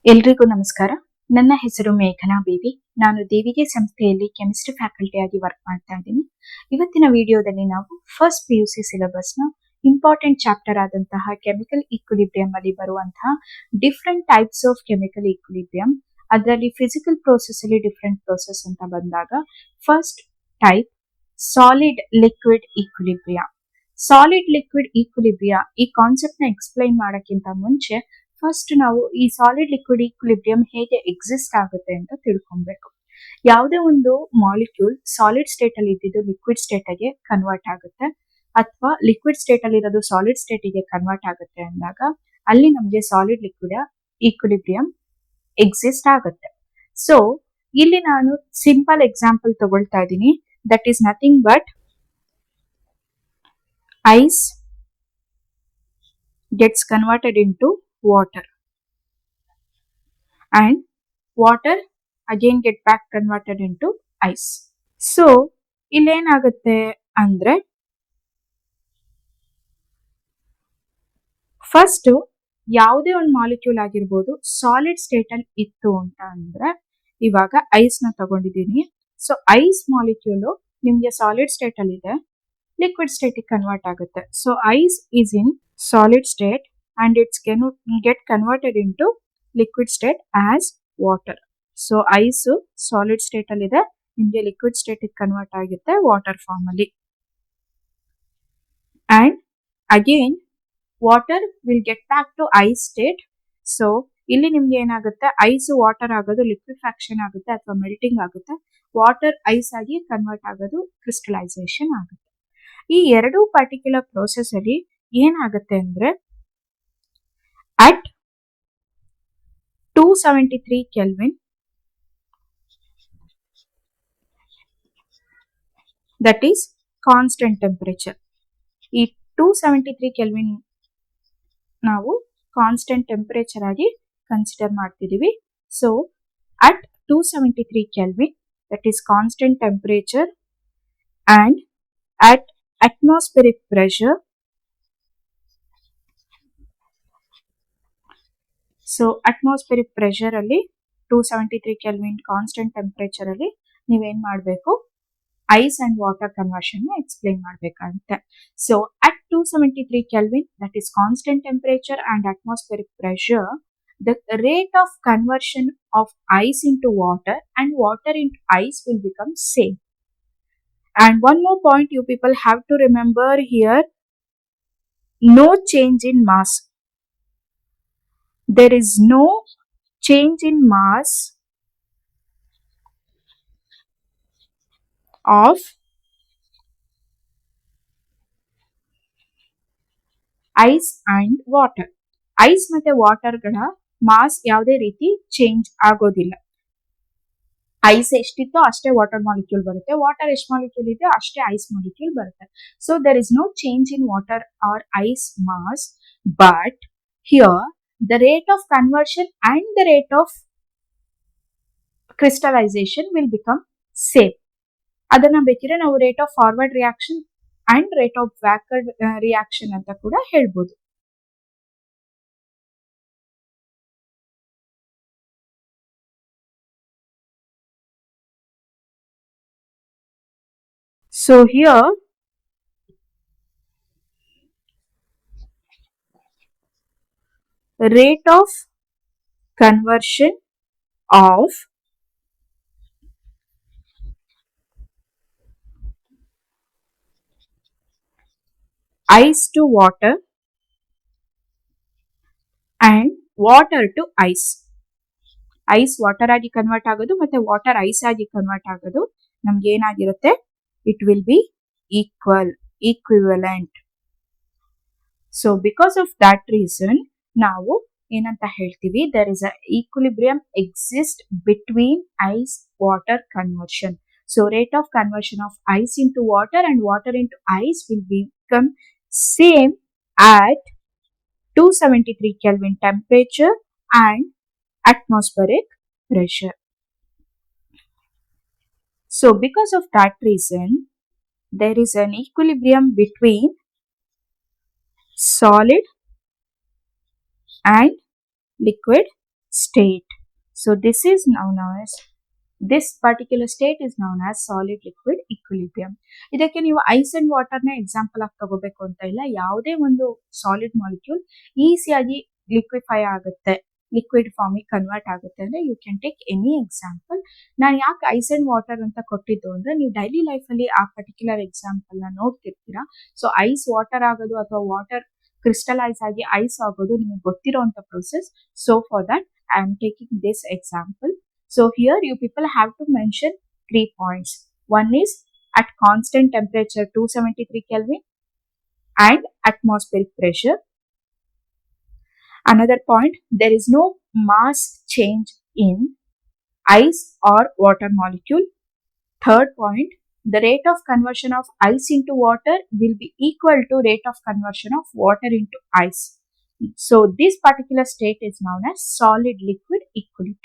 ಎಲ್ರಿಗೂ ನಮಸ್ಕಾರ. ನನ್ನ ಹೆಸರು ಮೇಘನಾ ಬೇಬಿ. ನಾನು ದೇವಿಗೆ ಸಂಸ್ಥೆಯಲ್ಲಿ ಕೆಮಿಸ್ಟ್ರಿ ಫ್ಯಾಕಲ್ಟಿಯಾಗಿ ವರ್ಕ್ ಮಾಡ್ತಾ ಇದ್ದೀನಿ. ಇವತ್ತಿನ ವಿಡಿಯೋದಲ್ಲಿ ನಾವು ಫಸ್ಟ್ PUC ಸಿಲೆಬಸ್ನ ಇಂಪಾರ್ಟೆಂಟ್ ಚಾಪ್ಟರ್ ಆದಂತಹ ಕೆಮಿಕಲ್ ಈಕ್ವಿಲಿಬ್ರಿಯಂ ಅಲ್ಲಿ ಬರುವಂತಹ different types of chemical equilibrium, ಅದರಲ್ಲಿ ಫಿಸಿಕಲ್ ಪ್ರೋಸೆಸ್ ಅಲ್ಲಿ ಡಿಫ್ರೆಂಟ್ ಪ್ರೋಸೆಸ್ ಅಂತ ಬಂದಾಗ first type solid liquid equilibria. Solid liquid equilibria ಈ ಕಾನ್ಸೆಪ್ಟ್ ನ ಎಕ್ಸ್ಪ್ಲೈನ್ ಮಾಡೋಕ್ಕಿಂತ ಮುಂಚೆ ಫಸ್ಟ್ ನಾವು ಈ ಸಾಲಿಡ್ ಲಿಕ್ವಿಡ್ ಈಕ್ವಿಲಿಬ್ರಿಯಂ ಹೇಗೆ ಎಕ್ಸಿಸ್ಟ್ ಆಗುತ್ತೆ ಅಂತ ತಿಳ್ಕೊಬೇಕು. ಯಾವುದೇ ಒಂದು ಮಾಲಿಕ್ಯೂಲ್ ಸಾಲಿಡ್ ಸ್ಟೇಟ್ ಅಲ್ಲಿ ಇದ್ದಿದ್ದು ಲಿಕ್ವಿಡ್ ಸ್ಟೇಟ್ ಗೆ ಕನ್ವರ್ಟ್ ಆಗುತ್ತೆ ಅಥವಾ ಲಿಕ್ವಿಡ್ ಸ್ಟೇಟ್ ಅಲ್ಲಿ ಇರೋದು ಸಾಲಿಡ್ ಸ್ಟೇಟ್ ಗೆ ಕನ್ವರ್ಟ್ ಆಗುತ್ತೆ ಅಂದಾಗ ಅಲ್ಲಿ ನಮಗೆ ಸಾಲಿಡ್ ಲಿಕ್ವಿಡ್ ಈಕ್ವಿಲಿಬ್ರಿಯಂ ಎಕ್ಸಿಸ್ಟ್ ಆಗುತ್ತೆ. ಸೊ ಇಲ್ಲಿ ನಾನು ಸಿಂಪಲ್ ಎಕ್ಸಾಂಪಲ್ ತಗೊಳ್ತಾ ಇದ್ದೀನಿ. That is nothing but ice gets converted into water and water again get back converted into ice. So ಇಲ್ಲೇನಾಗುತ್ತೆ ಅಂದ್ರೆ ಫಸ್ಟ್ ಯಾವುದೇ ಒಂದು ಮಾಲಿಕ್ಯೂಲ್ ಆಗಿರ್ಬೋದು ಸಾಲಿಡ್ ಸ್ಟೇಟ್ ಅಲ್ಲಿ ಇತ್ತು ಅಂತ ಅಂದ್ರೆ ಇವಾಗ ಐಸ್ ನ ತಗೊಂಡಿದ್ದೀನಿ. ಸೊ ಐಸ್ ಮಾಲಿಕ್ಯೂಲ್ ನಿಮ್ಗೆ ಸಾಲಿಡ್ ಸ್ಟೇಟ್ ಅಲ್ಲಿ ಇದೆ, ಲಿಕ್ವಿಡ್ ಸ್ಟೇಟ್ ಕನ್ವರ್ಟ್ ಆಗುತ್ತೆ. So ice is in solid state and it's can get converted into liquid state as water. So ice solid state ಅಲ್ಲಿ ಇದೆ, ನಿಮಗೆ liquid state ಕನ್ವರ್ಟ್ ಆಗುತ್ತೆ water form ಅಲ್ಲಿ. And again water will get back to ice state. So ಇಲ್ಲಿ ನಿಮ್ಗೆ ಏನಾಗುತ್ತೆ, ice water ಆಗೋದು ಲಿಕ್ವಿಫ್ಯಾಕ್ಷನ್ ಆಗುತ್ತೆ ಅಥವಾ ಮೆಲ್ಟಿಂಗ್ ಆಗುತ್ತೆ, ವಾಟರ್ ಐಸ್ ಆಗಿ ಕನ್ವರ್ಟ್ ಆಗೋದು ಕ್ರಿಸ್ಟಲೈಸೇಷನ್ ಆಗುತ್ತೆ. ಈ ಎರಡು ಪರ್ಟಿಕ್ಯುಲರ್ ಪ್ರೋಸೆಸ್ ಅಲ್ಲಿ ಏನಾಗುತ್ತೆ ಅಂದ್ರೆ at 273 kelvin, that is constant temperature. ಈ 273 ಕೆಲ್ವಿನ್ ನಾವು ಕಾನ್ಸ್ಟೆಂಟ್ ಟೆಂಪರೇಚರ್ ಆಗಿ ಕನ್ಸಿಡರ್ ಮಾಡ್ತಿದೀವಿ. So at 273 kelvin that is constant temperature and at atmospheric pressure. So atmospheric pressure ಅಲ್ಲಿ 273 ಕೆಲ್ವಿನ್ ಕಾನ್ಸ್ಟೆಂಟ್ ಟೆಂಪರೇಚರ್ ಅಲ್ಲಿ ನೀವೇನ್ ಮಾಡಬೇಕು, ice and water conversion explain ಮಾಡಬೇಕಾಗುತ್ತೆ. So at 273 kelvin that is constant temperature and atmospheric pressure, the rate of conversion of ice into water and water into ice will become same. And one more point you people have to remember here, no change in mass. There is no change in mass of ice and water. Ice ಮತ್ತೆ water ಗಳ mass ಯಾವುದೇ ರೀತಿ change ಆಗೋದಿಲ್ಲ. Ice ಎಷ್ಟಿತ್ತೋ ಅಷ್ಟೇ water molecule ಬರುತ್ತೆ, water ಎಷ್ಟು molecule ಇದೆ ಅಷ್ಟೇ ಐಸ್ ಮಾಲಿಕ್ಯೂಲ್ ಬರುತ್ತೆ. So there is no change in water or ice mass, but here the rate of conversion and the rate of crystallization will become same. ಅದನ್ನ ಬೇಕಿದ್ರೆ ನಾವು rate of forward reaction and rate of backward reaction ಅಂತ ಕೂಡ ಹೇಳ್ಬೋದು. So here rate of conversion of ice to water and water to ice. Ice water ಆಗಿ convert ಆಗೋದು ಮತ್ತೆ water ice ಆಗಿ ಕನ್ವರ್ಟ್ ಆಗೋದು ನಮ್ಗೆ ಏನಾಗಿರುತ್ತೆ, it will be equal, equivalent. So because of that reason ನಾವು ಏನಂತ ಹೇಳ್ತೀವಿ, there is a equilibrium exist between ice water conversion. So rate of conversion of ice into water and water into ice will become same at 273 Kelvin temperature and atmospheric pressure. So because of that reason there is an equilibrium between solid and liquid state. So this particular state is known as solid liquid equilibrium. ಇದಕ್ಕೆ ನೀವು ice and ವಾಟರ್ನ example ಆಗಿ ತಗೋಬೇಕು ಅಂತ ಇಲ್ಲ. ಯಾವುದೇ ಒಂದು solid molecule ಈಸಿಯಾಗಿ liquefy ಆಗುತ್ತೆ, ಲಿಕ್ವಿಡ್ ಫಾರ್ಮಿಗೆ ಕನ್ವರ್ಟ್ ಆಗುತ್ತೆ ಅಂದ್ರೆ you can take any example. ನಾನು ಯಾಕೆ ಐಸ್ ಅಂಡ್ ವಾಟರ್ ಅಂತ ಕೊಟ್ಟಿದ್ದು ಅಂದ್ರೆ ನೀವು ಡೈಲಿ ಲೈಫಲ್ಲಿ ಆ ಪರ್ಟಿಕ್ಯುಲರ್ ಎಕ್ಸಾಂಪಲ್ನ ನೋಡ್ತಿರ್ತೀರಾ. ಸೊ ಐಸ್ ವಾಟರ್ ಆಗೋದು ಅಥವಾ ವಾಟರ್ ಕ್ರಿಸ್ಟಲೈಸ್ ಆಗಿ ಐಸ್ ಆಗೋದು ನಿಮಗೆ ಗೊತ್ತಿರೋಂಥ process. So for that I am taking this example. So here you people have to mention 3 points. One is at constant temperature 273 Kelvin and atmospheric pressure. Another point, there is no mass change in ice or water molecule. Third point, the rate of conversion of ice into water will be equal to rate of conversion of water into ice. So this particular state is known as solid liquid equilibrium.